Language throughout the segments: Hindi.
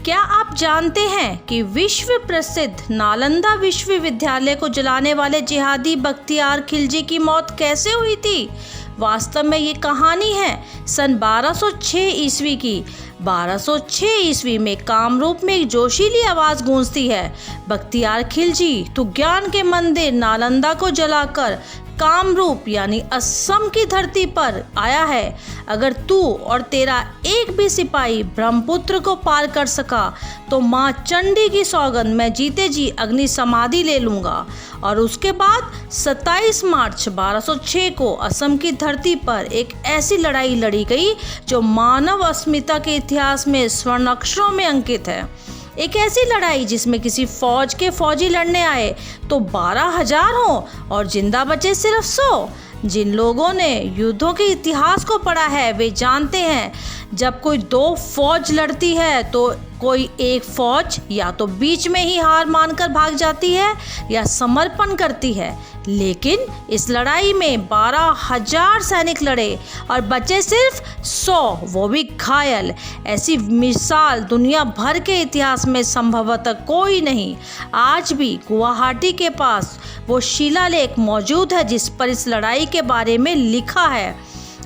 क्या आप जानते हैं कि विश्व प्रसिद्ध नालंदा विश्वविद्यालय को जलाने वाले जिहादी बख्तियार खिलजी की मौत कैसे हुई थी? वास्तव में ये कहानी है सन 1206 ईस्वी की। 1206 ईस्वी में कामरूप में एक जोशीली आवाज़ गूंजती है, बख्तियार खिलजी तू ज्ञान के मंदिर नालंदा को जलाकर कामरूप यानी असम की धरती पर आया है। अगर तू और तेरा एक भी सिपाही ब्रह्मपुत्र को पार कर सका तो माँ चंडी की सौगंध मैं जीते जी अग्नि समाधि ले लूँगा। और उसके बाद 27 मार्च 1206 को असम की धरती पर एक ऐसी लड़ाई लड़ी गई जो मानव अस्मिता के इतिहास में स्वर्ण अक्षरों में अंकित है। एक ऐसी लड़ाई जिसमें किसी फौज के फौजी लड़ने आए तो 12,000 हो और जिंदा बचे सिर्फ 100। जिन लोगों ने युद्धों के इतिहास को पढ़ा है वे जानते हैं, जब कोई दो फौज लड़ती है तो कोई एक फौज या तो बीच में ही हार मानकर भाग जाती है या समर्पण करती है। लेकिन इस लड़ाई में 12,000 सैनिक लड़े और बचे सिर्फ 100, वो भी घायल। ऐसी मिसाल दुनिया भर के इतिहास में संभवतः कोई नहीं। आज भी गुवाहाटी के पास वो शिलालेख मौजूद है जिस पर इस लड़ाई के बारे में लिखा है।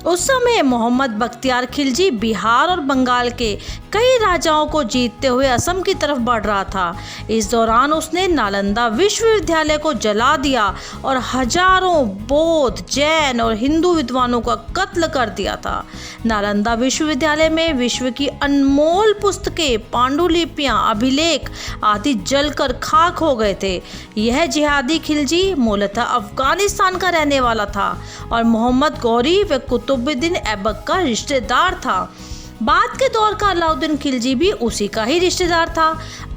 उस समय मोहम्मद बख्तियार खिलजी बिहार और बंगाल के कई राजाओं को जीतते हुए असम की तरफ बढ़ रहा था। इस दौरान उसने नालंदा विश्वविद्यालय को जला दिया और हजारों बौद्ध, जैन और हिंदू विद्वानों का कत्ल कर दिया था। नालंदा विश्वविद्यालय में विश्व की अनमोल पुस्तकें, पांडुलिपियां, अभिलेख आदि जलकर खाक हो गए थे। यह जिहादी खिलजी मूलतः अफगानिस्तान का रहने वाला था और मोहम्मद गौरी व कुतुबुद्दीन ऐबक का रिश्तेदार था। बाद के दौर का अलाउद्दीन खिलजी भी उसी का ही रिश्तेदार था।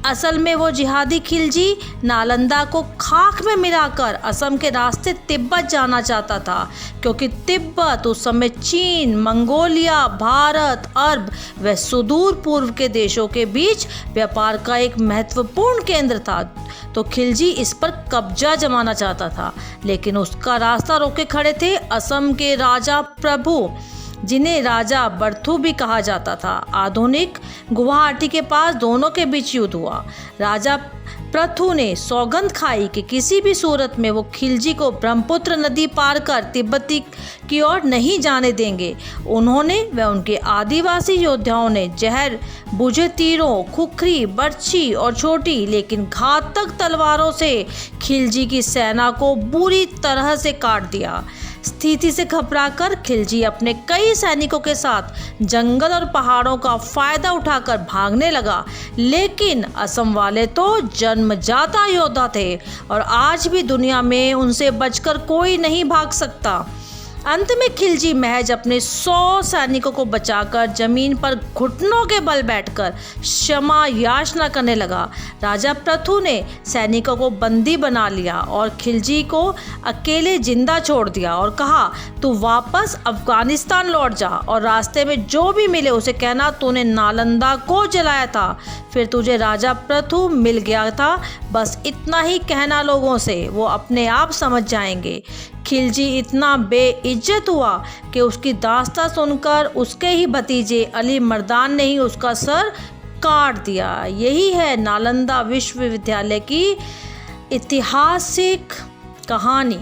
असल में वो जिहादी खिलजी नालंदा को खाक में मिलाकर असम के रास्ते तिब्बत जाना चाहता था, क्योंकि तिब्बत उस समय चीन, मंगोलिया, भारत, अरब व सुदूर पूर्व के देशों के बीच व्यापार का एक महत्वपूर्ण केंद्र था। तो खिलजी इस पर कब्जा जमाना चाहता था, लेकिन उसका रास्ता रोके खड़े थे असम के राजा प्रभु, जिन्हें राजा बर्थू भी कहा जाता था। आधुनिक गुवाहाटी के पास दोनों के बीच युद्ध हुआ। राजा प्रथु ने सौगंध खाई कि किसी भी सूरत में वो खिलजी को ब्रह्मपुत्र नदी पार कर तिब्बती की ओर नहीं जाने देंगे। उन्होंने व उनके आदिवासी योद्धाओं ने जहर बुझे तीरों, खुखरी, बर्छी और छोटी लेकिन घातक तलवारों से खिलजी की सेना को बुरी तरह से काट दिया। स्थिति से घबराकर खिलजी अपने कई सैनिकों के साथ जंगल और पहाड़ों का फायदा उठाकर भागने लगा। लेकिन असम वाले तो जन्मजाता योद्धा थे और आज भी दुनिया में उनसे बचकर कोई नहीं भाग सकता। अंत में खिलजी महज अपने 100 सैनिकों को बचाकर जमीन पर घुटनों के बल बैठकर क्षमा याचना करने लगा। राजा प्रथु ने सैनिकों को बंदी बना लिया और खिलजी को अकेले जिंदा छोड़ दिया और कहा, तू वापस अफगानिस्तान लौट जा और रास्ते में जो भी मिले उसे कहना तूने नालंदा को जलाया था, फिर तुझे राजा प्रथु मिल गया था। बस इतना ही कहना लोगों से, वो अपने आप समझ जाएंगे। खिलजी इतना बेइज्जत हुआ कि उसकी दास्तां सुनकर उसके ही भतीजे अली मर्दान ने ही उसका सर काट दिया। यही है नालंदा विश्वविद्यालय की ऐतिहासिक कहानी।